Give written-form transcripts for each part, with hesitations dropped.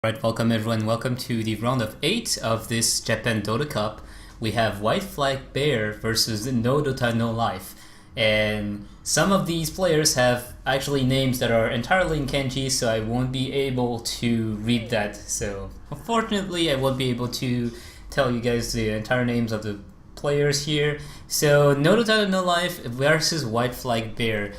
Alright, welcome everyone. Welcome to the round of 8 of this Japan Dota Cup. We have White Flag Bear versus NoDotaNoLife. And some of these players have actually names that are entirely in kanji, so I won't be able to read that. So unfortunately, I won't be able to tell you guys the entire names of the players here. So NoDotaNoLife versus White Flag Bear.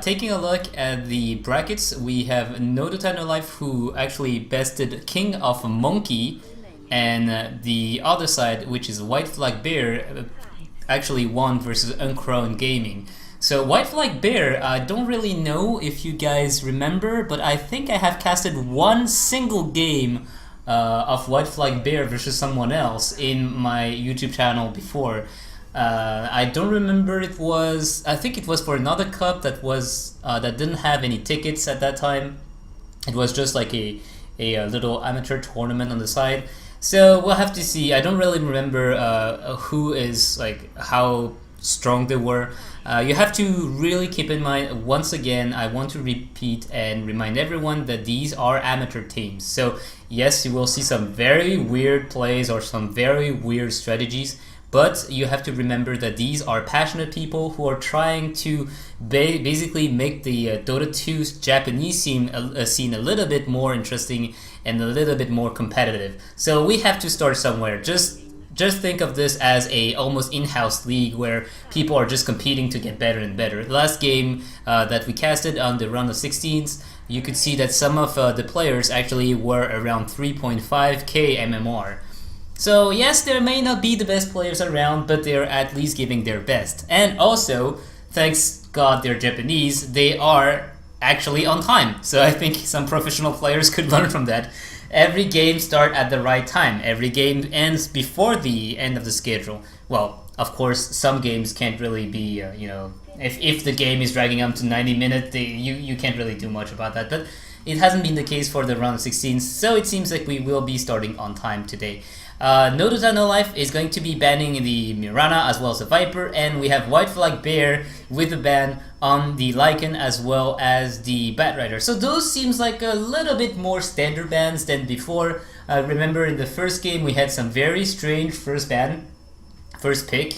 Taking a look at the brackets, we have NoDotaNoLife, who actually bested King of Monkey, and the other side, which is White Flag Bear, actually won versus Uncrowned Gaming. So White Flag Bear, I don't really know if you guys remember, but I think I have casted one single game of White Flag Bear versus someone else in my YouTube channel before. I don't remember. I think it was for another cup that didn't have any tickets at that time. It was just like a little amateur tournament on the side. So we'll have to see. I don't really remember who is like how strong they were. You have to really keep in mind, once again, I want to repeat and remind everyone that these are amateur teams. So yes, you will see some very weird plays or some very weird strategies. But you have to remember that these are passionate people who are trying to basically make the Dota 2's Japanese scene a little bit more interesting and a little bit more competitive. So we have to start somewhere. Just think of this as a almost in-house league where people are just competing to get better and better. The last game that we casted on the round of 16s, you could see that some of the players actually were around 3.5k MMR. So yes, there may not be the best players around, but they're at least giving their best. And also, thanks God they're Japanese, they are actually on time. So I think some professional players could learn from that. Every game starts at the right time. Every game ends before the end of the schedule. Well, of course, some games can't really be, if the game is dragging up to 90 minutes, you can't really do much about that. But it hasn't been the case for the round of 16, so it seems like we will be starting on time today. NoDotaNoLife is going to be banning the Mirana as well as the Viper, and we have White Flag Bear with a ban on the Lycan as well as the Batrider. So those seems like a little bit more standard bans than before. Remember in the first game we had some very strange first pick.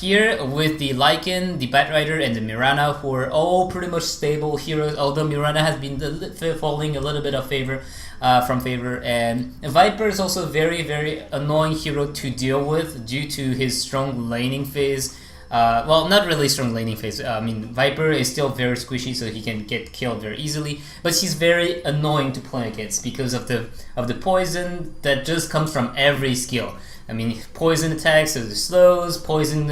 Here with the Lycan, the Batrider, and the Mirana, who are all pretty much stable heroes, although Mirana has been falling a little bit of from favor, and Viper is also a very, very annoying hero to deal with due to his strong laning phase. Well, not really strong laning phase. I mean, Viper is still very squishy, so he can get killed very easily. But he's very annoying to play against because of the poison that just comes from every skill. I mean, poison attacks, so the slows, poison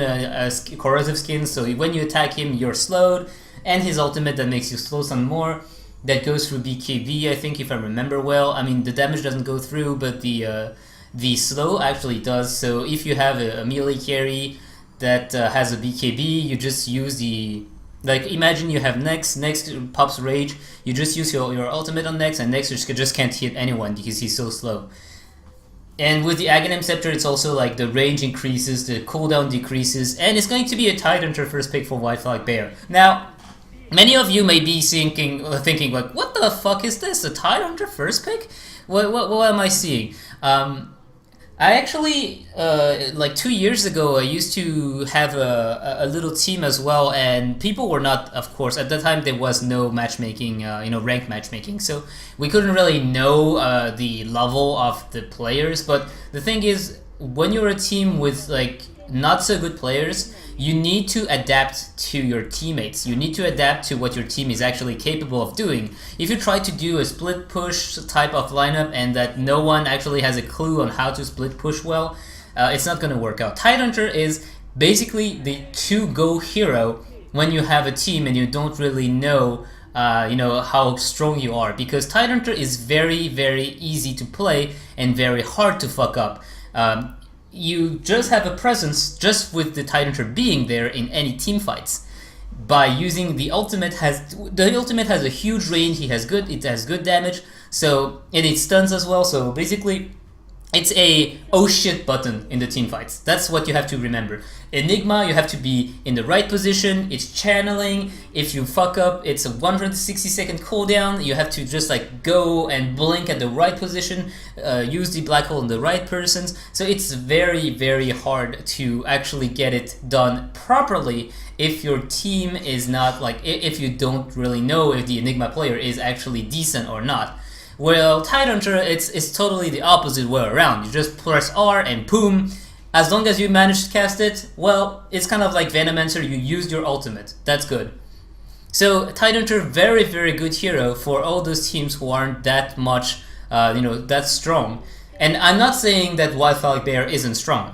corrosive skins, so when you attack him, you're slowed, and his ultimate that makes you slow some more. That goes through BKB, I think, if I remember well. I mean, the damage doesn't go through, but the slow actually does. So if you have a melee carry that has a BKB, you just use the... Like, imagine you have Nex pops Rage, you just use your ultimate on Nex, and Nex just can't hit anyone because he's so slow. And with the Aghanim Scepter, it's also like the range increases, the cooldown decreases, and it's going to be a Tidehunter first pick for White Flag Bear. Now, many of you may be thinking like, what the fuck is this? A Tidehunter first pick? What am I seeing? I actually, like 2 years ago, I used to have a little team as well, and people were not, of course, at the time there was no matchmaking, ranked matchmaking, so we couldn't really know the level of the players. But the thing is, when you're a team with like not so good players, you need to adapt to your teammates. You need to adapt to what your team is actually capable of doing. If you try to do a split push type of lineup and that no one actually has a clue on how to split push well, it's not going to work out. Tidehunter is basically the to-go hero when you have a team and you don't really know how strong you are, because Tidehunter is very, very easy to play and very hard to fuck up. You just have a presence just with the Tidehunter being there in any team fights. By using the ultimate has a huge range. It has good damage. So and it stuns as well. So basically, it's a oh shit button in the team fights. That's what you have to remember. Enigma, you have to be in the right position. It's channeling. If you fuck up, it's a 160-second cooldown. You have to just like go and blink at the right position, use the black hole on the right persons. So it's very, very hard to actually get it done properly if your team is not like, if you don't really know if the Enigma player is actually decent or not. Well, Tidehunter, it's totally the opposite way around. You just press R and boom. As long as you manage to cast it, well, it's kind of like Venomancer, you used your ultimate. That's good. So Tidehunter, very, very good hero for all those teams who aren't that much, that strong. And I'm not saying that White Flag Bear isn't strong.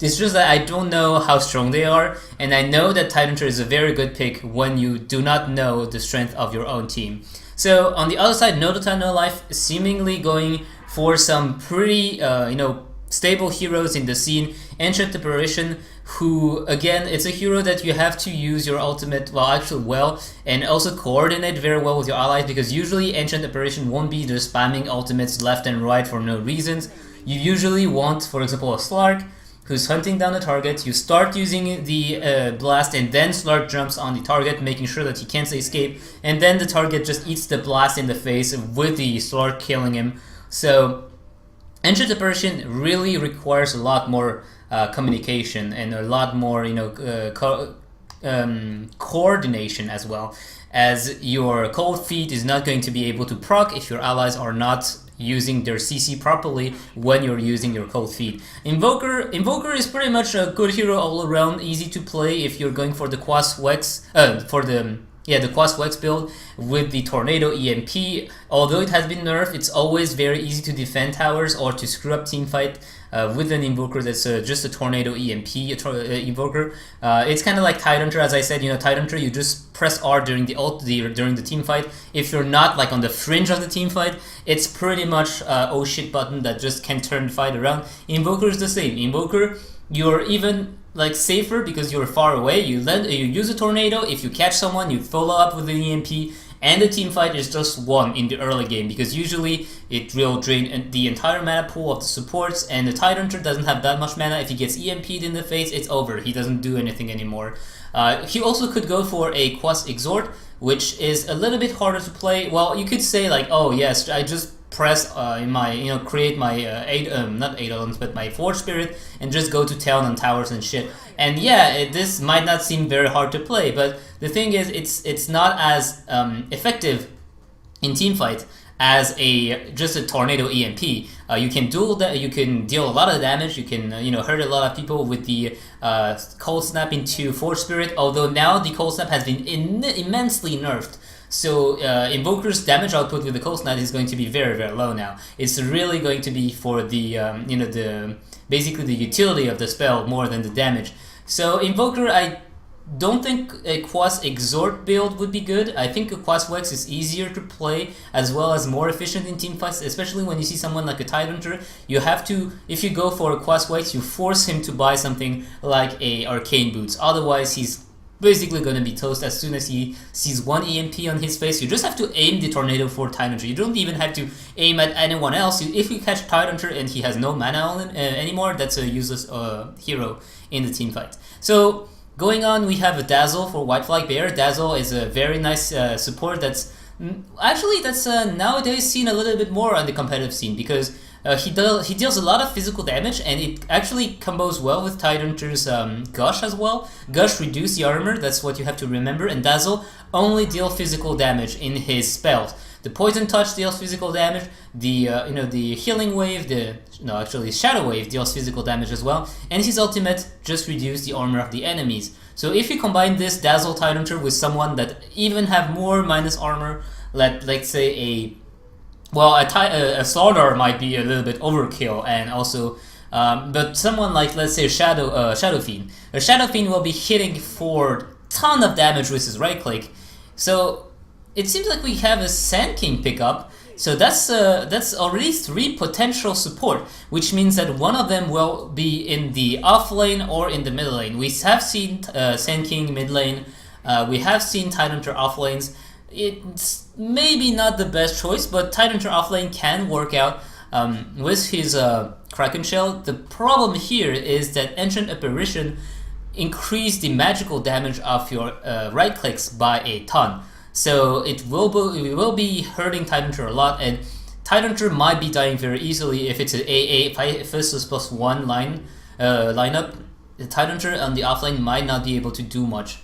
It's just that I don't know how strong they are, and I know that Tidehunter is a very good pick when you do not know the strength of your own team. So on the other side, NoDotaNoLife seemingly going for some pretty, stable heroes in the scene. Ancient Apparition, who again, it's a hero that you have to use your ultimate well, and also coordinate very well with your allies, because usually Ancient Apparition won't be just spamming ultimates left and right for no reasons. You usually want, for example, a Slark who's hunting down the target. You start using the blast, and then Slark jumps on the target, making sure that he can't escape, and then the target just eats the blast in the face with the Slark killing him. So Ancient Apparition really requires a lot more communication and a lot more, coordination, as well as your Cold Feet is not going to be able to proc if your allies are not using their CC properly when you're using your Cold Feet. Invoker is pretty much a good hero all around, easy to play if you're going for the Quas Wex, the Quas Wex build with the Tornado EMP. Although it has been nerfed, it's always very easy to defend towers or to screw up teamfight with an Invoker that's just a Tornado EMP Invoker. It's kind of like Tidehunter, as I said. Tidehunter, you just press R during during the team fight. If you're not like on the fringe of the team fight, it's pretty much oh shit button that just can turn the fight around. Invoker is the same. Invoker, you're even like safer because you're far away. You use a tornado. If you catch someone, you follow up with an EMP, and the team fight is just won in the early game, because usually it will drain the entire mana pool of the supports, and the Tidehunter doesn't have that much mana. If he gets EMP'd in the face, it's over. He doesn't do anything anymore. He also could go for a Quas Exhort, which is a little bit harder to play. Well, you could say like, oh yes, I just press create my not Eidolons, but my Forge Spirit, and just go to town on towers and shit. And yeah, this might not seem very hard to play, but the thing is, it's not as effective in teamfight as just a Tornado EMP. You can you can deal a lot of damage. You can hurt a lot of people with the Cold Snap into Forge Spirit. Although now the Cold Snap has been immensely nerfed. So Invoker's damage output with the Cold Snap is going to be very, very low now. It's really going to be for the basically the utility of the spell more than the damage. So Invoker, I don't think a Quas Exhort build would be good. I think a Quas Wex is easier to play, as well as more efficient in teamfights, especially when you see someone like a Tidehunter. You have to, if you go for a Quas Wex, you force him to buy something like a Arcane Boots. Otherwise, he's basically going to be toast as soon as he sees one EMP on his face. You just have to aim the Tornado for Tidehunter. You don't even have to aim at anyone else. If you catch Tidehunter and he has no mana on him anymore, that's a useless hero in the teamfight. So going on, we have a Dazzle for White Flag Bear. Dazzle is a very nice support that's nowadays seen a little bit more on the competitive scene, because he deals a lot of physical damage, and it actually combos well with Tidehunter's Gush as well. Gush reduce the armor, that's what you have to remember, and Dazzle only deal physical damage in his spells. The Poison Touch deals physical damage. The Healing Wave, Shadow Wave deals physical damage as well, and his ultimate just reduces the armor of the enemies. So if you combine this Dazzle Tidehunter with someone that even have more minus armor, let's say a Slardar might be a little bit overkill, and also, but someone like, let's say, Shadow Fiend. A Shadow Fiend will be hitting for ton of damage with his right click. So it seems like we have a Sand King pickup. So that's already 3 potential support, which means that one of them will be in the off lane or in the mid lane. We have seen Sand King mid lane. We have seen Tidehunter off lanes. It's maybe not the best choice, but Tidehunter offlane can work out. with his Kraken Shell. The problem here is that Ancient Apparition increase the magical damage of your right clicks by a ton. So it will be hurting Tidehunter a lot, and Tidehunter might be dying very easily if it's an AA Faceless +1 lineup. The Tidehunter on the offlane might not be able to do much.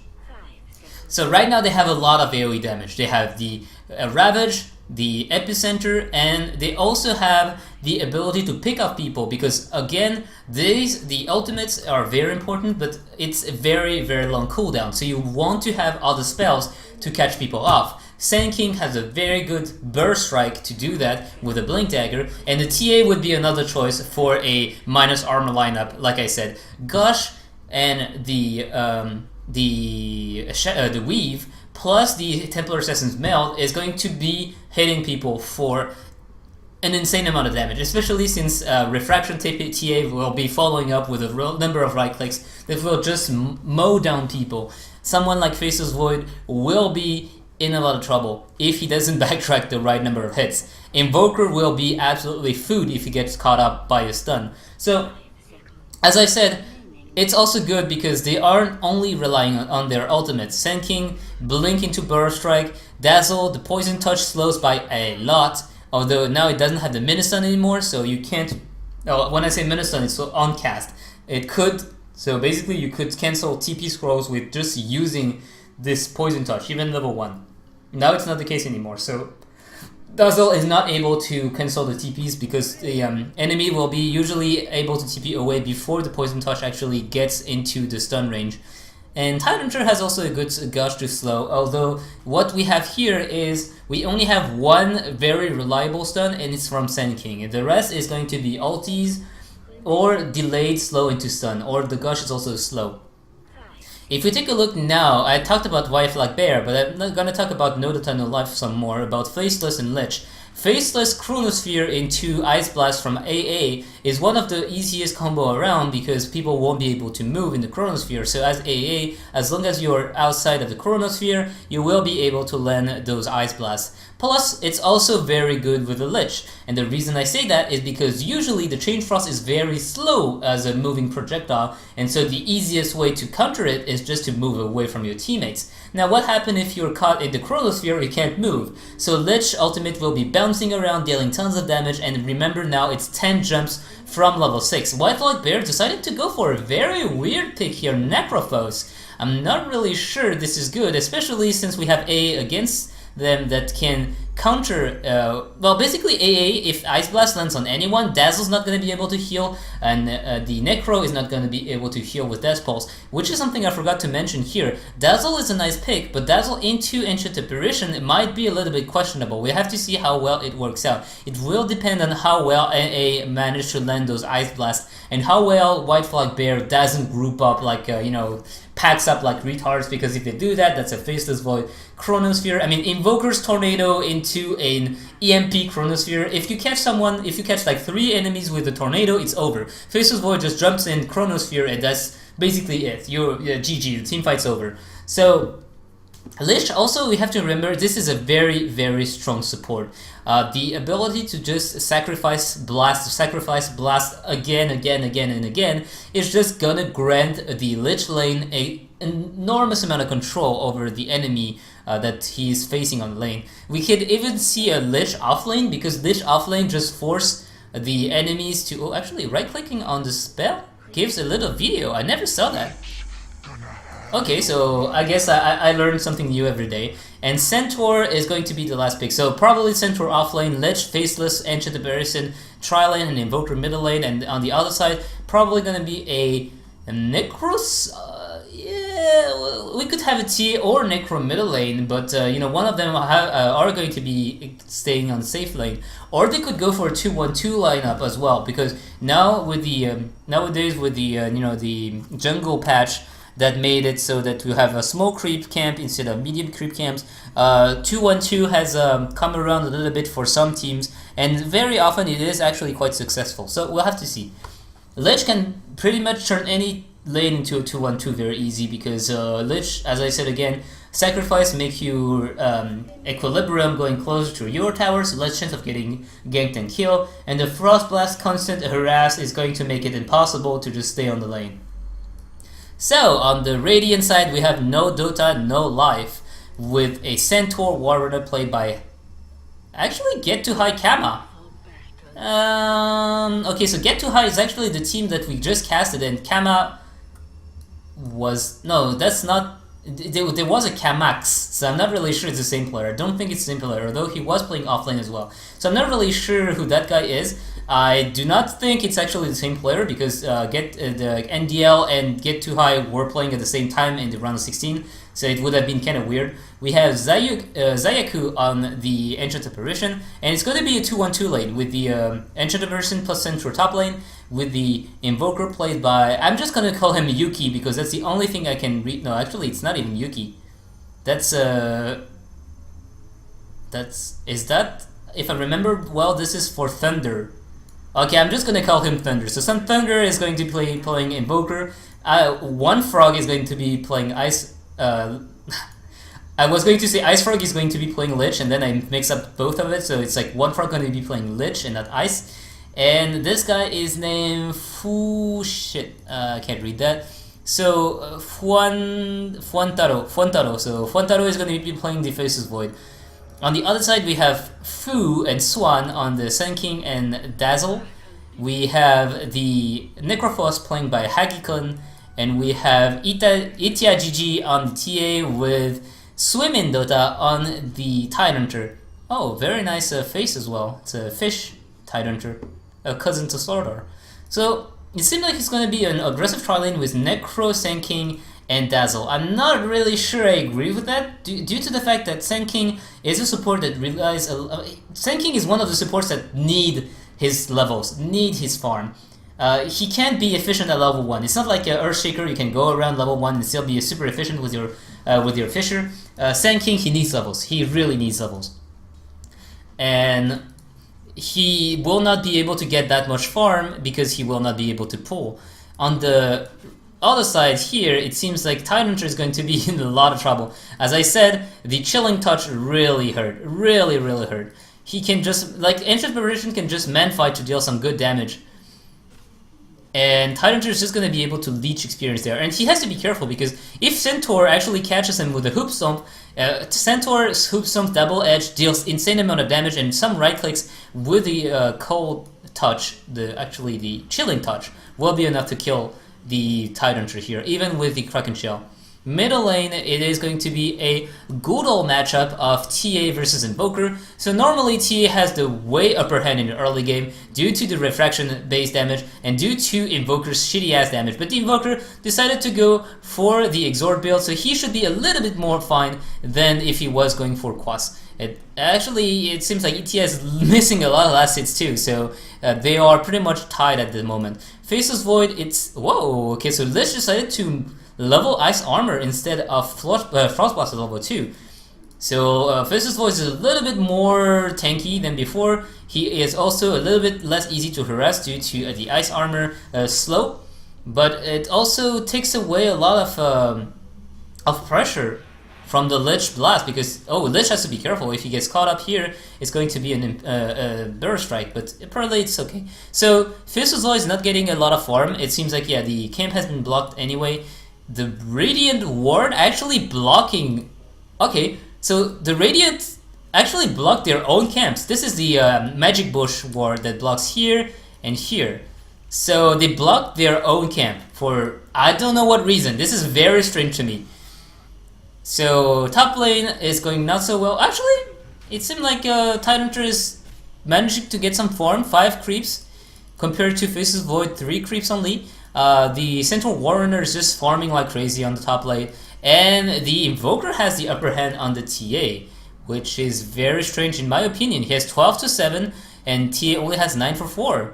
So right now they have a lot of AoE damage. They have the Ravage, the Epicenter, and they also have the ability to pick off people, because again, the ultimates are very important, but it's a very, very long cooldown. So you want to have all the spells to catch people off. Sand King has a very good burst strike to do that with a Blink Dagger, and the TA would be another choice for a minus armor lineup. Like I said, Gush and the Weave plus the Templar Assassin's Meld is going to be hitting people for an insane amount of damage, especially since Refraction TA will be following up with a real number of right clicks that will just mow down people. Someone like Faceless Void will be in a lot of trouble if he doesn't backtrack the right number of hits. Invoker will be absolutely food if he gets caught up by a stun. So, as I said, it's also good because they aren't only relying on their ultimates. Sand King, Blink into Burst Strike, Dazzle, the Poison Touch slows by a lot, although now it doesn't have the Ministun anymore, so you can't... Oh, when I say Ministun, it's on cast. It could... So basically you could cancel TP scrolls with just using this Poison Touch, even level 1. Now it's not the case anymore, so Dazzle is not able to cancel the TPs because the enemy will be usually able to TP away before the Poison Touch actually gets into the stun range. And Tidehunter has also a good Gush to slow, although what we have here is we only have one very reliable stun, and it's from Sand King. And the rest is going to be ultis or delayed slow into stun, or the Gush is also slow. If we take a look now, I talked about White Flag Bear, but I'm not gonna talk about NoDotaNoLife some more, about Faceless and Lich. Faceless Chronosphere into Ice Blast from AA is one of the easiest combo around because people won't be able to move in the Chronosphere. So as AA, as long as you're outside of the Chronosphere, you will be able to land those Ice Blasts. Plus, it's also very good with the Lich. And the reason I say that is because usually the Chain Frost is very slow as a moving projectile, and so the easiest way to counter it is just to move away from your teammates. Now what happens if you're caught in the Chronosphere? You can't move. So Lich ultimate will be bouncing around, dealing tons of damage, and remember now it's 10 jumps from level 6. White Flag Bear decided to go for a very weird pick here, Necrophos. I'm not really sure this is good, especially since we have AA against them that can counter, well, basically AA, if Ice Blast lands on anyone, Dazzle's not going to be able to heal, and the Necro is not going to be able to heal with Death Pulse, which is something I forgot to mention here. Dazzle is a nice pick, but Dazzle into Ancient Apparition might be a little bit questionable. We have to see how well it works out. It will depend on how well AA managed to land those Ice Blasts, and how well White Flag Bear doesn't group up like, you know, packs up like retards, because if they do that, that's a Faceless Void Chronosphere. I mean, Invoker's Tornado into an EMP Chronosphere. If you catch someone, if you catch like 3 enemies with a Tornado, it's over. Faceless Void just jumps in Chronosphere, and that's basically it. You're GG, the team fight's over. So Lich, also we have to remember, this is a very, very strong support. The ability to just sacrifice blast again and again is just gonna grant the Lich lane an enormous amount of control over the enemy that he's facing on the lane. We could even see a Lich offlane, because Lich offlane just force the enemies to... Oh, actually, right-clicking on the spell gives a little video. I never saw that. Okay, so I guess I learned something new every day. And Centaur is going to be the last pick. So probably Centaur offlane, Lich, Faceless, Ancient Apparition, tri-lane, and Invoker middle lane. And on the other side, probably going to be a Necros. Yeah, we could have a TA or Necro middle lane, but you know, one of them are going to be staying on the safe lane. Or they could go for a 2-1-2 lineup as well, because now with the nowadays with the you know, the jungle patch that made it so that we have a small creep camp instead of medium creep camps. 2-1-2 has come around a little bit for some teams, and very often it is actually quite successful. So we'll have to see. Lich can pretty much turn any lane into a 2-1-2 very easy, because Lich, as I said again, sacrifice make your equilibrium going closer to your tower, so less chance of getting ganked and killed. And the Frost Blast constant harass is going to make it impossible to just stay on the lane. So on the Radiant side, we have NoDotaNoLife with a Centaur Warrior played by actually Get to High Kama. Okay, so Get to High is actually the team that we just casted, and Kama was that's not. There was a Kamax, so I'm not really sure it's the same player. I don't think it's the same player, although he was playing offlane as well. So I'm not really sure who that guy is. I do not think it's actually the same player because the NDL and Get Too High were playing at the same time in the round of 16, so it would have been kind of weird. We have Zayaku on the Ancient Apparition, and it's going to be a 2-1-2 lane with the Ancient Apparition plus Centaur top lane, with the Invoker played by, I'm just going to call him Yuki because that's the only thing I can read. No, actually it's not even Yuki. Is that, if I remember well, this is for Thunder. Okay, I'm just going to call him Thunder. So some Thunder is going to be playing Invoker. One Frog is going to be playing Ice. I was going to say Ice Frog is going to be playing Lich, and then I mix up both of it, so it's like one Frog going to be playing Lich and not Ice. And this guy is named I can't read that. So Fuantaro. So Fuantaro is going to be playing the Faceless Void. On the other side, we have Fu and Swan on the Sun King and Dazzle. We have the Necrophos playing by Hagikun, and we have Itia GG on the TA with Swim in Dota on the Tidehunter. Oh, very nice face as well. It's a fish Tidehunter, a cousin to Slardar. So it seems like it's going to be an aggressive tri lane with Necro, Sun King, and Dazzle. I'm not really sure I agree with that, due to the fact that Sun King is a support that relies... Sun King is one of the supports that need his levels, need his farm. He can't be efficient at level 1. It's not like Earthshaker, you can go around level 1 and still be super efficient with your Fisher. Sun King, he needs levels. He really needs levels. And he will not be able to get that much farm because he will not be able to pull. On the other side here, it seems like Tidehunter is going to be in a lot of trouble. As I said, the Chilling Touch really hurt. Really, really hurt. He can just, like, Ancient Apparition can just man-fight to deal some good damage. And Tidehunter is just going to be able to leech experience there. And he has to be careful because if Centaur actually catches him with a Hoop Stomp, Centaur's Hoop Stomp Double Edge deals insane amount of damage, and some right clicks with the Cold Touch, the Chilling Touch, will be enough to kill the Tidehunter here, even with the Kraken Shell. Middle lane, it is going to be a good old matchup of TA versus Invoker. So normally TA has the way upper hand in the early game due to the refraction based damage and due to Invoker's shitty ass damage. But the Invoker decided to go for the Exort build, so he should be a little bit more fine than if he was going for Quas. It seems like ETA is missing a lot of last hits too, so they are pretty much tied at the moment. Faceless Void, whoa, okay, so Lich decided to level Ice Armor instead of Frostblast at level 2. So Faceless Void is a little bit more tanky than before. He is also a little bit less easy to harass due to the Ice Armor slow, but it also takes away a lot of pressure from the Lich Blast, because Lich has to be careful. If he gets caught up here, it's going to be a Burst Strike, but apparently it's okay. So Faceless Void is not getting a lot of farm. It seems like, yeah, the camp has been blocked anyway. The Radiant Ward actually blocking... Okay, so the Radiant actually blocked their own camps. This is the Magic Bush Ward that blocks here and here. So they blocked their own camp for I don't know what reason. This is very strange to me. So top lane is going not so well. Actually, it seemed like Tidehunter is managing to get some farm, 5 creeps, compared to Faceless Void, 3 creeps only. The Central Warrior is just farming like crazy on the top lane, and the Invoker has the upper hand on the TA, which is very strange in my opinion. He has 12 to 7, and TA only has 9 for 4.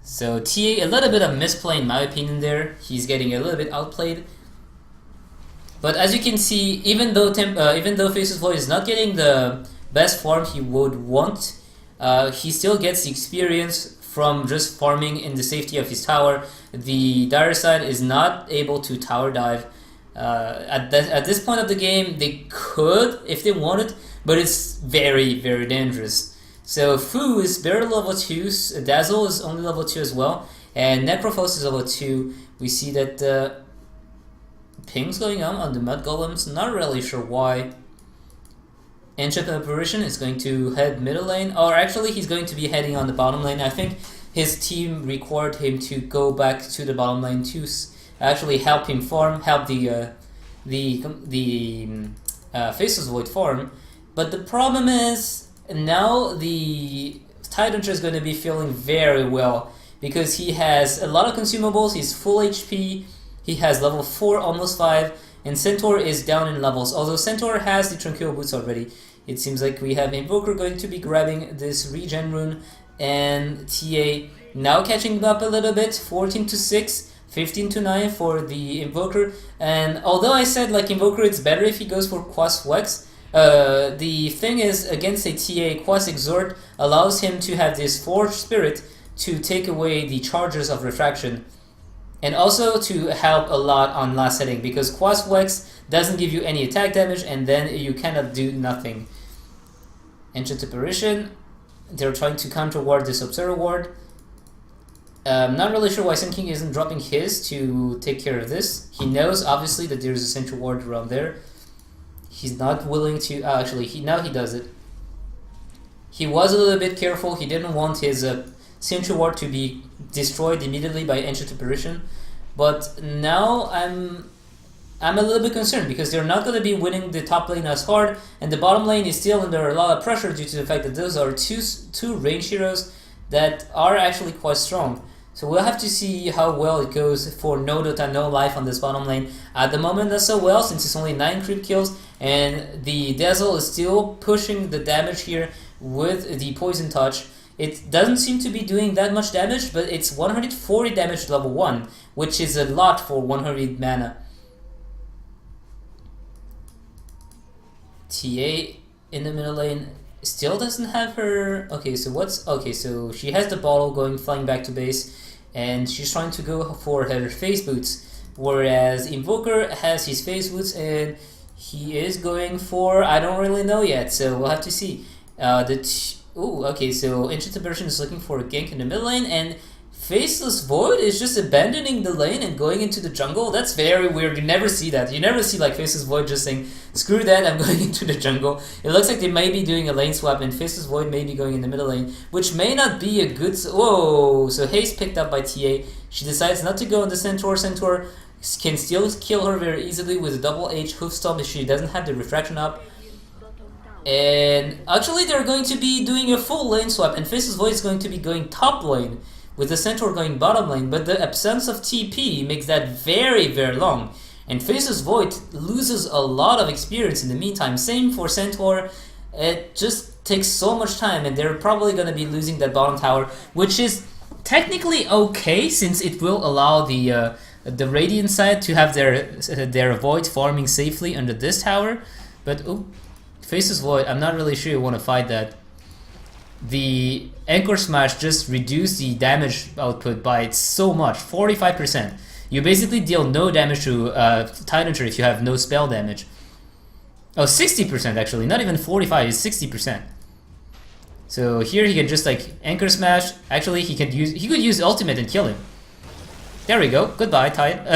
So TA, a little bit of misplay in my opinion there. He's getting a little bit outplayed. But as you can see, even though Faceless Void is not getting the best farm he would want, he still gets the experience from just farming in the safety of his tower. The dire side is not able to tower dive At this point of the game, they could if they wanted, but it's very, very dangerous. So Fu is barely level 2, Dazzle is only level 2 as well, and Necrophos is level 2. We see that ping's going on the Mud Golems, not really sure why. Ancient Apparition is going to head middle lane, or actually he's going to be heading on the bottom lane. I think his team required him to go back to the bottom lane to actually help him farm, help the Faceless Void farm. But the problem is, now the Tyranitar is going to be feeling very well because he has a lot of consumables, he's full HP, he has level 4, almost 5, and Centaur is down in levels. Although Centaur has the Tranquil Boots already, it seems like we have Invoker going to be grabbing this regen rune, and TA now catching up a little bit, 14 to 6, 15 to 9 for the Invoker. And although I said like Invoker it's better if he goes for Quas Flex, the thing is against a TA, Quas Exhort allows him to have this Forge Spirit to take away the charges of refraction, and also to help a lot on last hitting, because Quas Flex doesn't give you any attack damage and then you cannot do nothing. Ancient Apparition, they're trying to counter ward this Observer ward. Not really sure why Sun King isn't dropping his to take care of this. He knows obviously that there's a Sentry ward around there. He's not willing to actually now he does it. He was a little bit careful, he didn't want his Sentry ward to be destroyed immediately by Ancient Apparition, but now I'm a little bit concerned because they're not going to be winning the top lane as hard, and the bottom lane is still under a lot of pressure due to the fact that those are two range heroes that are actually quite strong. So we'll have to see how well it goes for NoDotaNoLife on this bottom lane. At the moment, not so well since it's only 9 creep kills, and the Dazzle is still pushing the damage here with the Poison Touch. It doesn't seem to be doing that much damage, but it's 140 damage level 1, which is a lot for 100 mana. TA in the middle lane still doesn't have her... Okay, so she has the bottle going flying back to base, and she's trying to go for her Phase Boots, whereas Invoker has his Phase Boots and he is going for... I don't really know yet, so we'll have to see. Okay, so Ancient Apparition is looking for a gank in the middle lane, and Faceless Void is just abandoning the lane and going into the jungle. That's very weird. You never see that. You never see like Faceless Void just saying, screw that, I'm going into the jungle. It looks like they may be doing a lane swap, and Faceless Void may be going in the middle lane, which may not be a good... Whoa! So haste picked up by TA. She decides not to go on the Centaur. Centaur can still kill her very easily with a double H hoof stomp if she doesn't have the refraction up. And actually they're going to be doing a full lane swap, and Faceless Void is going to be going top lane with the Centaur going bottom lane, but the absence of TP makes that very, very long. And Faceless Void loses a lot of experience in the meantime. Same for Centaur. It just takes so much time, and they're probably going to be losing that bottom tower, which is technically okay since it will allow the Radiant side to have their Void farming safely under this tower. But Faceless Void, I'm not really sure you want to fight that. The Anchor Smash just reduced the damage output by so much, 45%. You basically deal no damage to Tyranitar if you have no spell damage. Oh, 60% actually, not even 45, it's 60%. So here he can just like Anchor Smash. Actually, he could use Ultimate and kill him. There we go. Goodbye,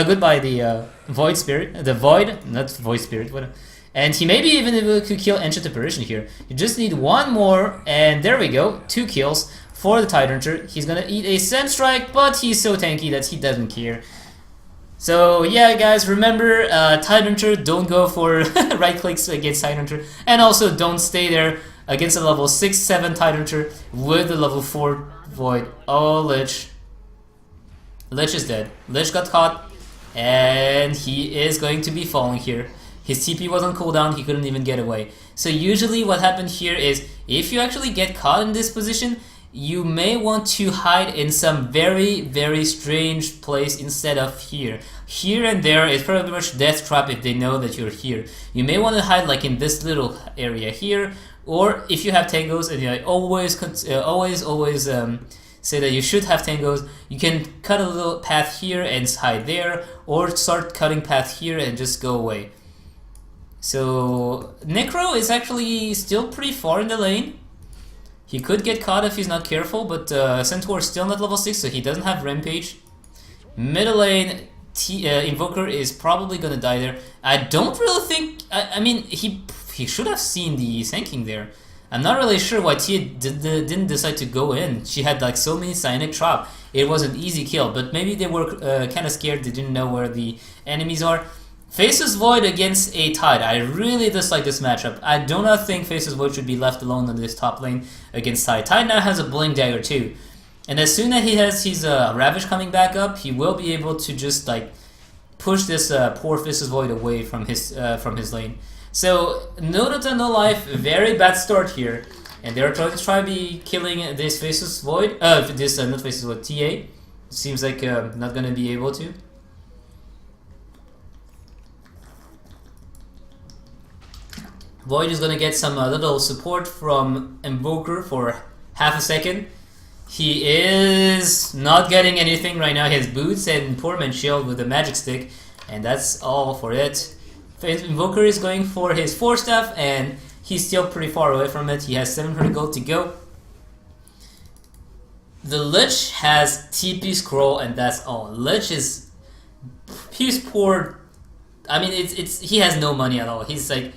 goodbye the Void Spirit, the Void, not Void Spirit. What? And he maybe even able to kill Ancient Apparition here. You just need one more, and there we go. 2 kills for the Tyranitar. He's gonna eat a Sand Strike, but he's so tanky that he doesn't care. So yeah, guys, remember, Tyranitar, don't go for right clicks against Tyranitar, and also don't stay there against a level 6-7 Tyranitar with the level 4 Void. Oh, Lich. Lich is dead. Lich got caught, and he is going to be falling here. His TP was on cooldown, he couldn't even get away. So usually what happened here is, if you actually get caught in this position, you may want to hide in some very, very strange place instead of here. Here and there is pretty much death trap if they know that you're here. You may want to hide like in this little area here, or if you have tangos and you always say that you should have tangos, you can cut a little path here and hide there, or start cutting path here and just go away. So Necro is actually still pretty far in the lane. He could get caught if he's not careful, but Centaur is still not level 6, so he doesn't have Rampage. Middle lane, Invoker is probably gonna die there. I don't really think... I mean, he should have seen the Sanking there. I'm not really sure why Tia didn't decide to go in. She had like so many Cyanic Trap. It was an easy kill, but maybe they were kind of scared. They didn't know where the enemies are. Faceless Void against a Tide. I really dislike this matchup. I do not think Faceless Void should be left alone on this top lane against Tide. Tide now has a Blink Dagger too. And as soon as he has his Ravish coming back up, he will be able to just like push this poor Faceless Void away from his lane. So NoDotaNoLife, very bad start here, and they're trying to be killing this Faceless Void. Not Faceless Void, TA. Seems like not gonna be able to. Void is gonna get some little support from Invoker for half a second. He is not getting anything right now. He has boots and poor man's shield with a magic stick, and that's all for it. Invoker is going for his 4-staff, and he's still pretty far away from it. He has 700 gold to go. The Lich has TP Scroll, and that's all. Lich is... he's poor. I mean, he has no money at all. He's like...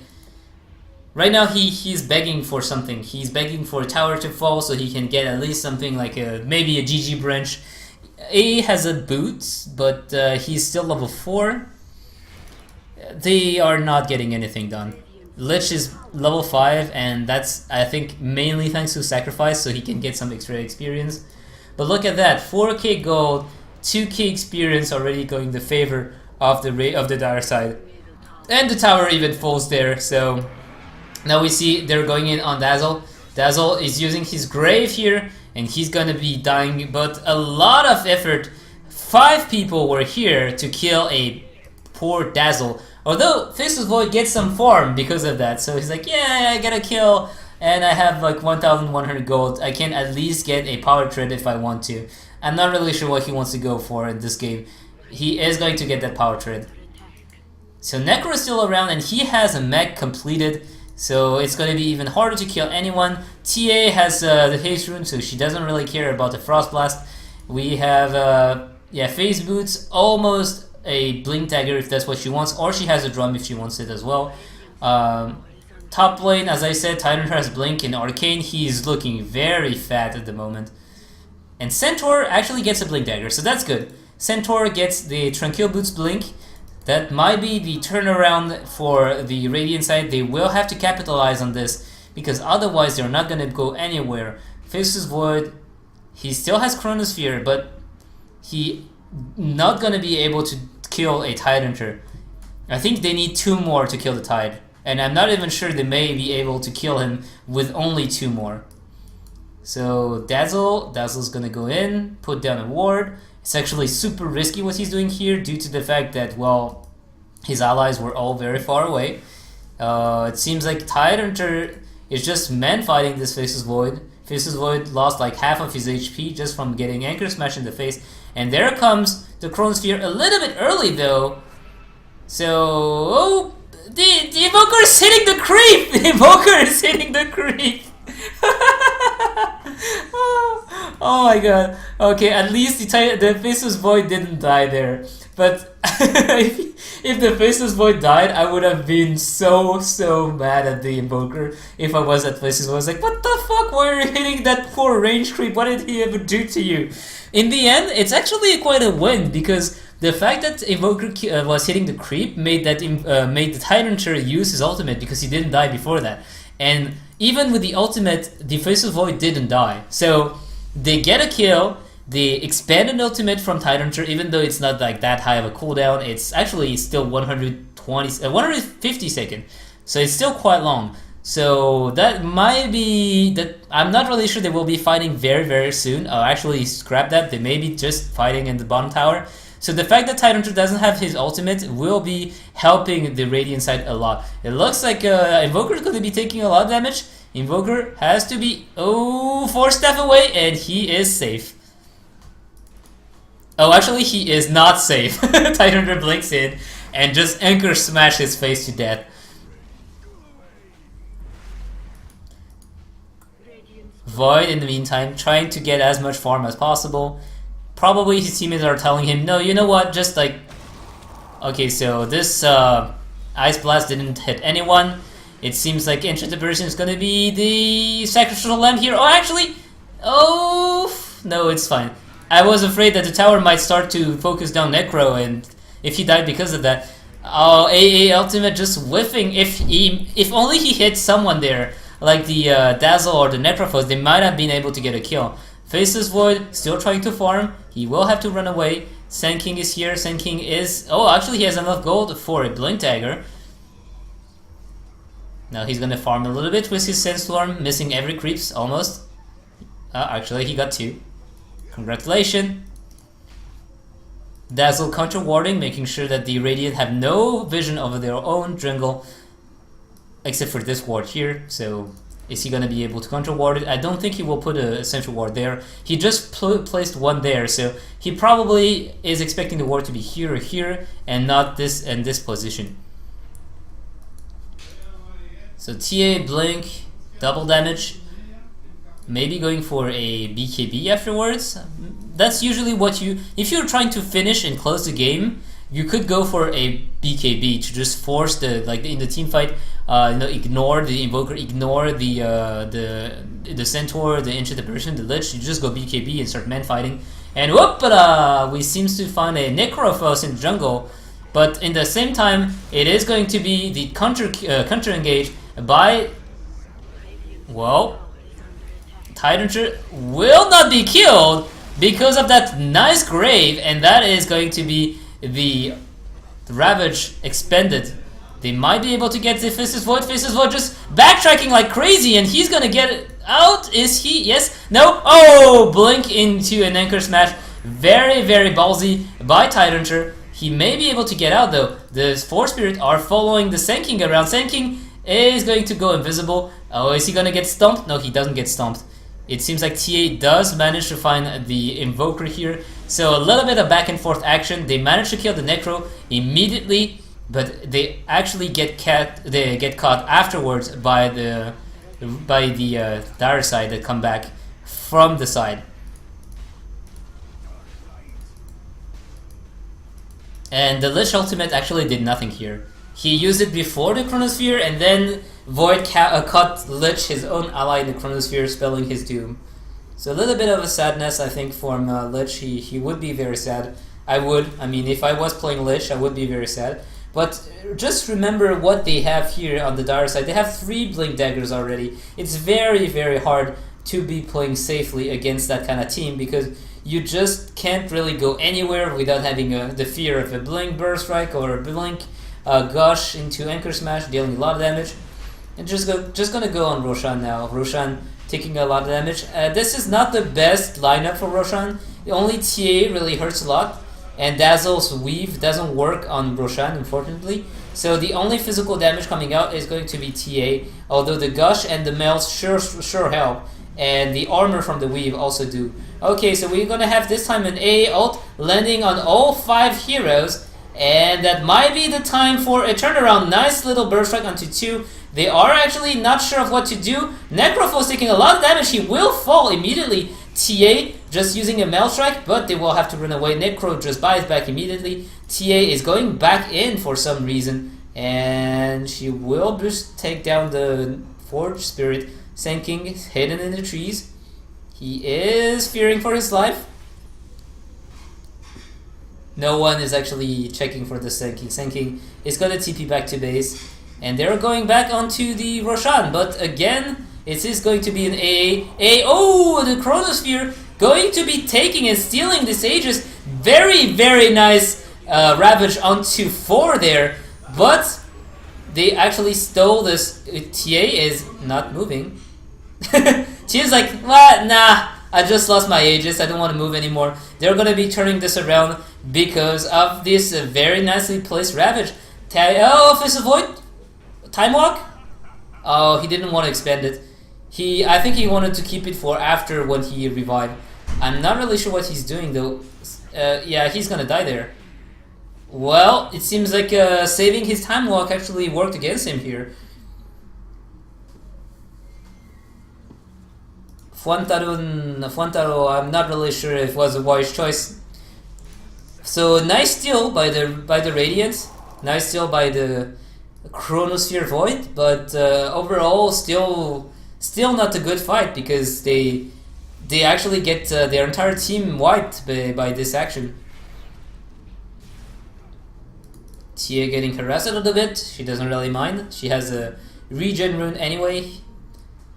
right now he's begging for something. He's begging for a tower to fall so he can get at least something like maybe a GG branch. A has a boot, but he's still level 4. They are not getting anything done. Lich is level 5, and that's, I think, mainly thanks to Sacrifice, so he can get some extra experience. But look at that, 4k gold, 2k experience already going in the favor of the dire side. And the tower even falls there, so now we see they're going in on Dazzle. Dazzle is using his Grave here, and he's gonna be dying, but a lot of effort. 5 people were here to kill a poor Dazzle. Although Faceless Void gets some farm because of that, so he's like, yeah, I got a kill, and I have like 1,100 gold. I can at least get a power trade if I want to. I'm not really sure what he wants to go for in this game. He is going to get that power trade. So Necro is still around, and he has a mech completed, so it's going to be even harder to kill anyone. TA has the haste rune, so she doesn't really care about the frost blast. We have phase boots, almost a blink dagger if that's what she wants, or she has a drum if she wants it as well. Top lane, as I said, Tyrant has blink and arcane. He's looking very fat at the moment. And Centaur actually gets a blink dagger, so that's good. Centaur gets the Tranquil Boots blink. That might be the turnaround for the Radiant side. They will have to capitalize on this, because otherwise they're not going to go anywhere. Faceless Void, he still has Chronosphere, but he not going to be able to kill a Tide Hunter. I think they need 2 more to kill the Tide, and I'm not even sure they may be able to kill him with only 2 more. So Dazzle's going to go in, put down a ward. It's actually super risky what he's doing here due to the fact that, well, his allies were all very far away. It seems like Tide Hunter is just man fighting this Faceless Void. Faceless Void lost like half of his HP just from getting Anchor Smash in the face. And there comes the Chronosphere a little bit early though. So, the Invoker is hitting the creep! The Invoker is hitting the creep! Oh my god. Okay, at least the Faceless Void didn't die there. But if the Faceless Void died, I would have been so mad at the Invoker if I was at Faceless Void. I was like, what the fuck? Why are you hitting that poor range creep? What did he ever do to you? In the end, it's actually quite a win, because the fact that Invoker was hitting the creep made the Tyranitar use his ultimate, because he didn't die before that. And even with the ultimate, the Faceless Void didn't die. So they get a kill. They expand an ultimate from Tyranitar, even though it's not like that high of a cooldown. It's actually still 150 seconds. So it's still quite long. So that might be that. I'm not really sure they will be fighting very soon. I'll actually scrap that. They may be just fighting in the bottom tower. So the fact that Tyranitar doesn't have his ultimate will be helping the Radiant side a lot. It looks like Invoker is going to be taking a lot of damage. Invoker has to be 4 staff away, and he is safe. Oh, actually, he is not safe. Tyranitar blinks in and just anchor smash his face to death. Void, in the meantime, trying to get as much farm as possible. Probably his teammates are telling him, no, you know what, just like... Okay, so this Ice Blast didn't hit anyone. It seems like Enchanted Person is gonna be the Sacrificial Lamb here. Oh, actually... Oh... No, it's fine. I was afraid that the tower might start to focus down Necro, and if he died because of that... Oh, AA Ultimate just whiffing. If only he hit someone there, like the Dazzle or the Necrophos, they might have been able to get a kill. Faceless Void, still trying to farm. He will have to run away. Sand King is here. Sand King is... Oh, actually he has enough gold for a Blink Dagger. Now he's gonna farm a little bit with his Sandstorm, missing every creeps, almost. Actually he got 2. Congratulations. Dazzle counter warding, making sure that the Radiant have no vision over their own jungle. Except for this ward here, so... Is he gonna be able to counter ward it? I don't think he will put a central ward there. He just placed one there, so he probably is expecting the ward to be here or here, and not this and this position. So TA, Blink, double damage. Maybe going for a BKB afterwards. That's usually what you... If you're trying to finish and close the game, you could go for a BKB to just force the... Like in the team fight, ignore the Invoker, ignore the Centaur, the Enchanted Person, the Lich. You just go BKB and start man fighting. And whoop-a-da! We seems to find a Necrophos in the jungle. But in the same time, it is going to be the counter engage by... Well... Tyranitar will not be killed because of that nice grave, and that is going to be the Ravage expended. They might be able to get the Faceless Void. Faceless Void just backtracking like crazy, and he's gonna get it out. Is he? Yes? No? Oh! Blink into an Anchor Smash. Very, very ballsy by Tyranitar. He may be able to get out though. The Force Spirit are following the Sand King around. Sand King is going to go invisible. Oh, is he gonna get stumped? No, he doesn't get stumped. It seems like TA does manage to find the Invoker here. So a little bit of back and forth action. They manage to kill the Necro immediately, but they actually get caught afterwards by the dire side that come back from the side. And the Lich ultimate actually did nothing here. He used it before the Chronosphere, and then Void caught Lich, his own ally in the Chronosphere, spelling his doom. So a little bit of a sadness, I think, from Lich. He would be very sad. I mean, if I was playing Lich, I would be very sad. But just remember what they have here on the dire side. They have 3 Blink Daggers already. It's very, very hard to be playing safely against that kind of team, because you just can't really go anywhere without having the fear of a Blink Burst Strike or a Blink Gush into Anchor Smash, dealing a lot of damage. And just gonna go on Roshan now. Roshan taking a lot of damage. This is not the best lineup for Roshan. Only TA really hurts a lot, and Dazzle's Weave doesn't work on Roshan, unfortunately. So the only physical damage coming out is going to be TA, although the Gush and the Mels sure help, and the armor from the Weave also do. Okay, so we're gonna have this time an AA ult landing on all 5 heroes, and that might be the time for a turnaround. Nice little burst strike onto 2. They are actually not sure of what to do. Necrophos taking a lot of damage. He will fall immediately. TA just using a Mel Strike, but they will have to run away. Necro just buys back immediately. TA is going back in for some reason, and she will just take down the Forge Spirit. Sand King is hidden in the trees. He is fearing for his life. No one is actually checking for the Sand King. Sand King is going to TP back to base. And they're going back onto the Roshan. But again, it is going to be an AA. Oh, the Chronosphere going to be taking and stealing this Aegis. Very, very nice Ravage onto 4 there. But they actually stole this. TA is not moving. She's like, what? Nah, I just lost my Aegis. I don't want to move anymore. They're going to be turning this around because of this very nicely placed Ravage. Oh, Fist of Void. Time Walk? Oh, he didn't want to expend it. I think he wanted to keep it for after when he revived. I'm not really sure what he's doing though. Yeah, he's gonna die there. Well, it seems like saving his time walk actually worked against him here. Fuantaro, I'm not really sure if it was a wise choice. So nice steal by the Radiant, nice steal by the Chronosphere Void, but overall still not a good fight because they actually get their entire team wiped by this action. Tia getting harassed a little bit. She doesn't really mind. She has a regen rune anyway.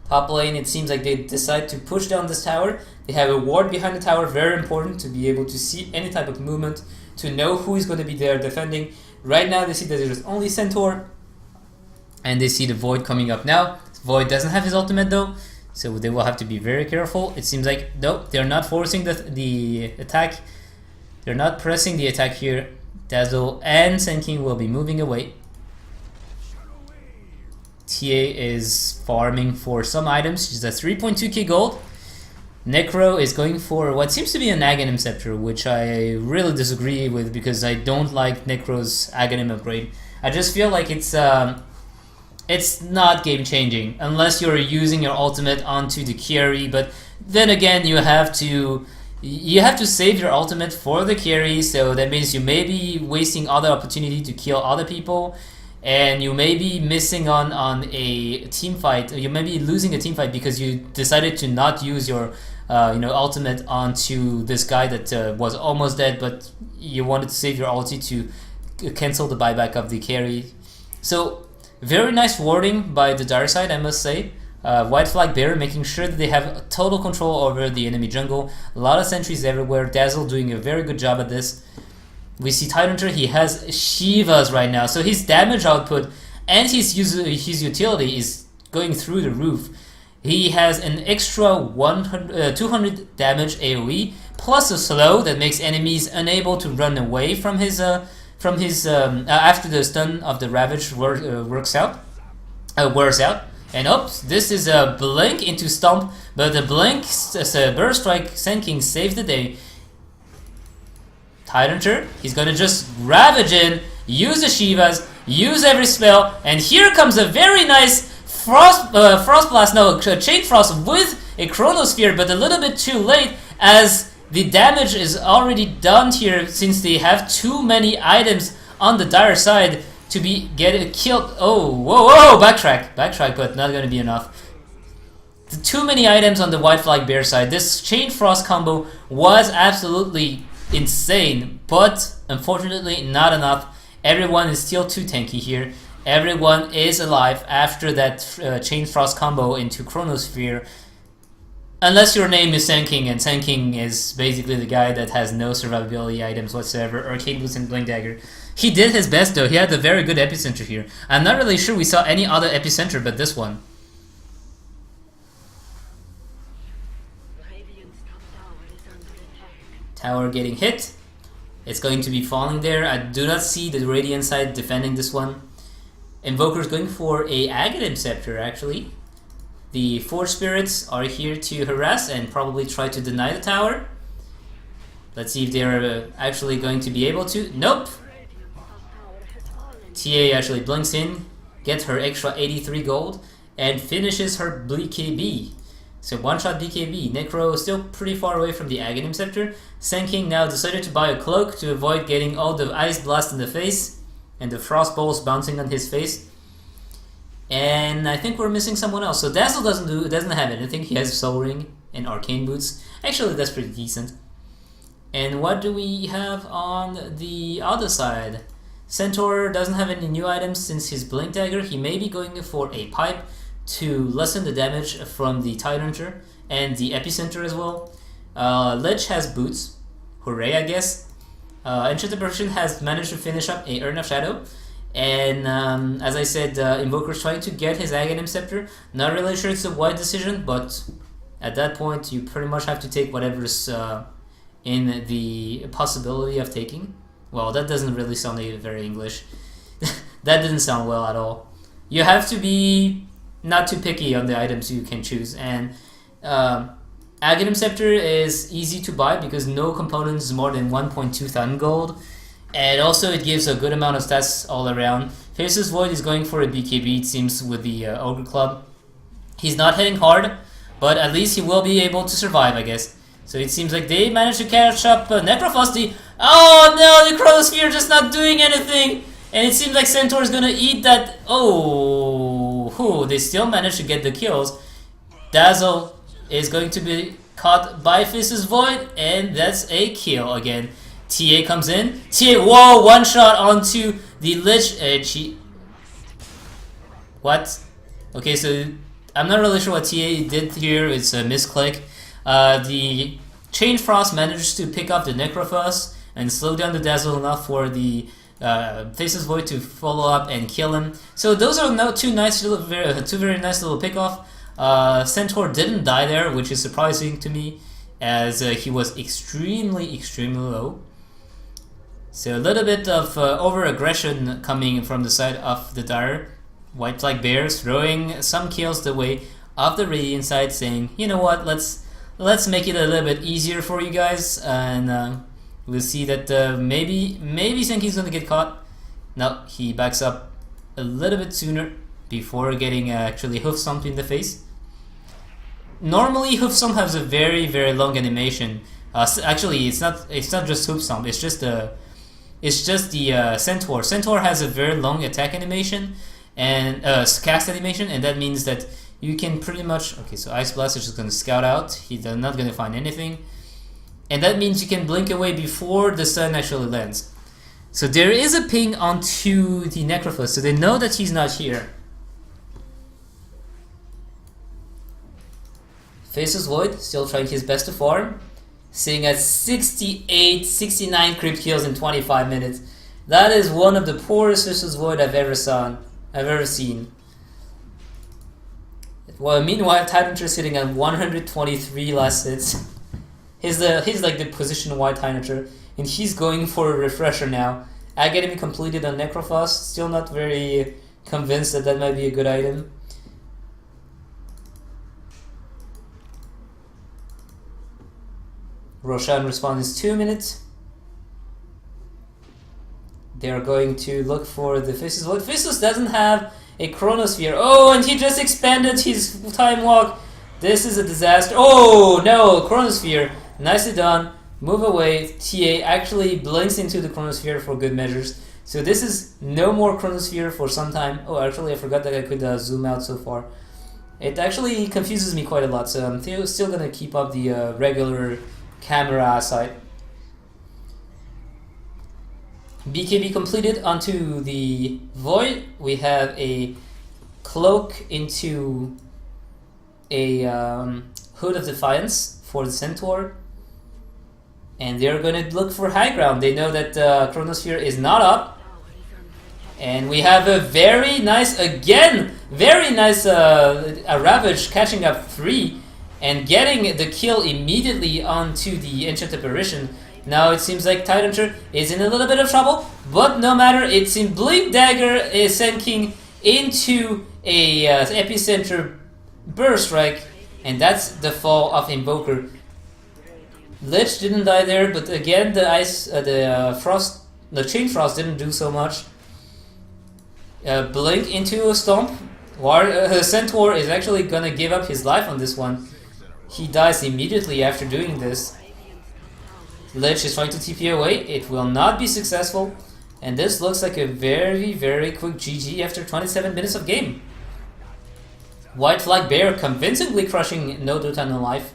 Top lane, it seems like they decide to push down this tower. They have a ward behind the tower, very important to be able to see any type of movement, to know who is going to be there defending. Right now they see that there's only Centaur, and they see the Void coming up now. Void doesn't have his ultimate though, so they will have to be very careful. It seems like, nope, they're not forcing the attack. They're not pressing the attack here. Dazzle and Senking will be moving away. TA is farming for some items. She's at 3.2k gold. Necro is going for what seems to be an Aghanim Scepter, which I really disagree with because I don't like Necro's Aghanim upgrade. I just feel like it's not game changing unless you're using your ultimate onto the carry, but then again you have to save your ultimate for the carry, so that means you may be wasting other opportunity to kill other people. And you may be missing on a team fight. You may be losing a team fight because you decided to not use your ultimate onto this guy that was almost dead, but you wanted to save your ulti to cancel the buyback of the carry. So very nice warding by the Dire side, I must say. White Flag Bear making sure that they have total control over the enemy jungle. A lot of sentries everywhere. Dazzle doing a very good job at this. We see Tidehunter, he has Shivas right now, so his damage output and his utility is going through the roof. He has an extra 200 damage AoE, plus a slow that makes enemies unable to run away from his after the stun of the Ravage wears out. And oops, this is a blink into Stomp, but the blink Burst Strike Senking saves the day. Tidehunter, he's gonna just ravage in, use the Shivas, use every spell, and here comes a very nice Chain Frost with a Chronosphere, but a little bit too late as the damage is already done here since they have too many items on the Dire side to be killed. Oh, whoa, backtrack, but not gonna be enough. Too many items on the White Flag Bear side. This Chain Frost combo was absolutely insane, but unfortunately not enough. Everyone is still too tanky here. Everyone is alive after that Chain Frost combo into Chronosphere. Unless your name is Senking, and Senking is basically the guy that has no survivability items whatsoever. Arcane Boots and Blink Dagger. He did his best though. He had a very good epicenter here. I'm not really sure we saw any other epicenter but this one. Tower getting hit. It's going to be falling there. I do not see the Radiant side defending this one. Invoker's going for a Aghanim Scepter actually. The Forge Spirits are here to harass and probably try to deny the tower. Let's see if they're actually going to be able to. Nope. TA actually blinks in, gets her extra 83 gold, and finishes her BKB. So one-shot BKB. Necro is still pretty far away from the Aghanim Scepter. Senking now decided to buy a cloak to avoid getting all the Ice Blast in the face and the Frost Balls bouncing on his face. And I think we're missing someone else. So Dazzle doesn't have anything. He has Soul Ring and Arcane Boots. Actually, that's pretty decent. And what do we have on the other side? Centaur doesn't have any new items since his Blink Dagger. He may be going for a Pipe to lessen the damage from the Tidehunter and the Epicenter as well. Lich has Boots. Hooray, I guess. Enchanted Persian has managed to finish up a Urn of Shadow. And as I said, Invoker's trying to get his Aghanim Scepter. Not really sure it's a wide decision, but at that point you pretty much have to take whatever's in the possibility of taking. Well, that doesn't really sound very English. That didn't sound well at all. You have to be not too picky on the items you can choose, and Aghanim Scepter is easy to buy because no component is more than 1,200 gold. And also it gives a good amount of stats all around. Faceless Void is going for a BKB, it seems, with the Ogre Club. He's not hitting hard, but at least he will be able to survive, I guess. So it seems like they managed to catch up Necrophosty. Oh no, the Chronosphere just not doing anything! And it seems like Centaur is gonna eat that. Oh, they still managed to get the kills. Dazzle is going to be caught by Faceless Void, and that's a kill again. TA comes in. TA, whoa, one shot onto the Lich. What? Okay, so I'm not really sure what TA did here. It's a misclick. The Chain Frost managed to pick up the Necrophos and slow down the Dazzle enough for the Faceless Void to follow up and kill him. So those are two very nice little pick-off. Centaur didn't die there, which is surprising to me, as he was extremely low. So a little bit of over-aggression coming from the side of the Dire. White Flag Bear throwing some kills the way of the Radiant side, saying, you know what, let's make it a little bit easier for you guys, and we'll see that maybe Senki's gonna get caught. No, he backs up a little bit sooner before getting actually hoof stomped in the face. Normally, hoof stomp has a very long animation. Actually, it's not just hoof stomp. It's just the Centaur. Centaur has a very long attack animation and cast animation, and that means that you can pretty much. Okay, so Ice Blast is just gonna scout out. He's not gonna find anything, and that means you can blink away before the sun actually lands. So there is a ping onto the Necrophos, so they know that he's not here. Faceless Void still trying his best to farm, sitting at 69 creep kills in 25 minutes. That is one of the poorest Faceless Void I've ever seen. Well, meanwhile, Tyranitar sitting at 123 last hits. He's like the position wide Tyranitar, and he's going for a refresher now. Academy completed on Necrophos. Still not very convinced that might be a good item. Roshan responds 2 minutes. They are going to look for the Faceless Void. Faceless doesn't have a Chronosphere. Oh, and he just expanded his time walk. This is a disaster. Oh no, Chronosphere. Nicely done. Move away. TA actually blinks into the Chronosphere for good measures. So this is no more Chronosphere for some time. Oh, actually I forgot that I could zoom out so far. It actually confuses me quite a lot, so I'm still gonna keep up the regular camera side. BKB completed onto the Void. We have a cloak into a Hood of Defiance for the Centaur. And they're going to look for high ground. They know that Chronosphere is not up. And we have a very nice, a Ravage catching up 3 and getting the kill immediately onto the Enchanted Apparition. Now it seems like Tyranitar is in a little bit of trouble, but no matter, it's in Blink Dagger is sinking into a Epicenter Burst Strike, and that's the fall of Invoker. Lich didn't die there, but again the Chain Frost didn't do so much. Blink into a Stomp. Centaur is actually gonna give up his life on this one. He dies immediately after doing this. Lich is trying to TP away. It will not be successful. And this looks like a very quick GG after 27 minutes of game. White Flag Bear convincingly crushing NoDotaNoLife.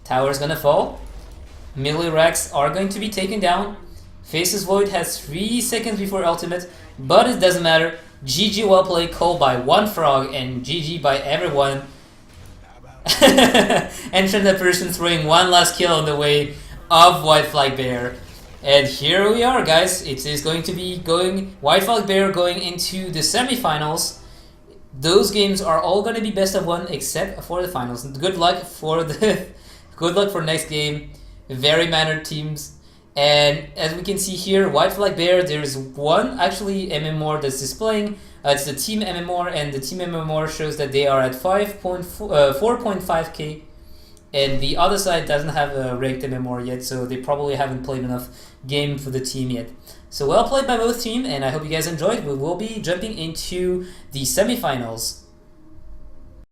Tower's gonna fall. Melee racks are going to be taken down. Faceless Void has 3 seconds before ultimate, but it doesn't matter. GG well played, called by one frog, and GG by everyone. Entrant Apparition throwing one last kill on the way of White Flag Bear. And here we are, guys. It is going to be White Flag Bear going into the semifinals. Those games are all going to be best of 1 except for the finals. Good luck for next game. Very mannered teams. And as we can see here, White Flag Bear, there's one actually MMR that's displaying. It's the team MMR, and the team MMR shows that they are at 4.5k, and the other side doesn't have a ranked MMR yet, so they probably haven't played enough game for the team yet. So well played by both team, and I hope you guys enjoyed. We will be jumping into the semifinals.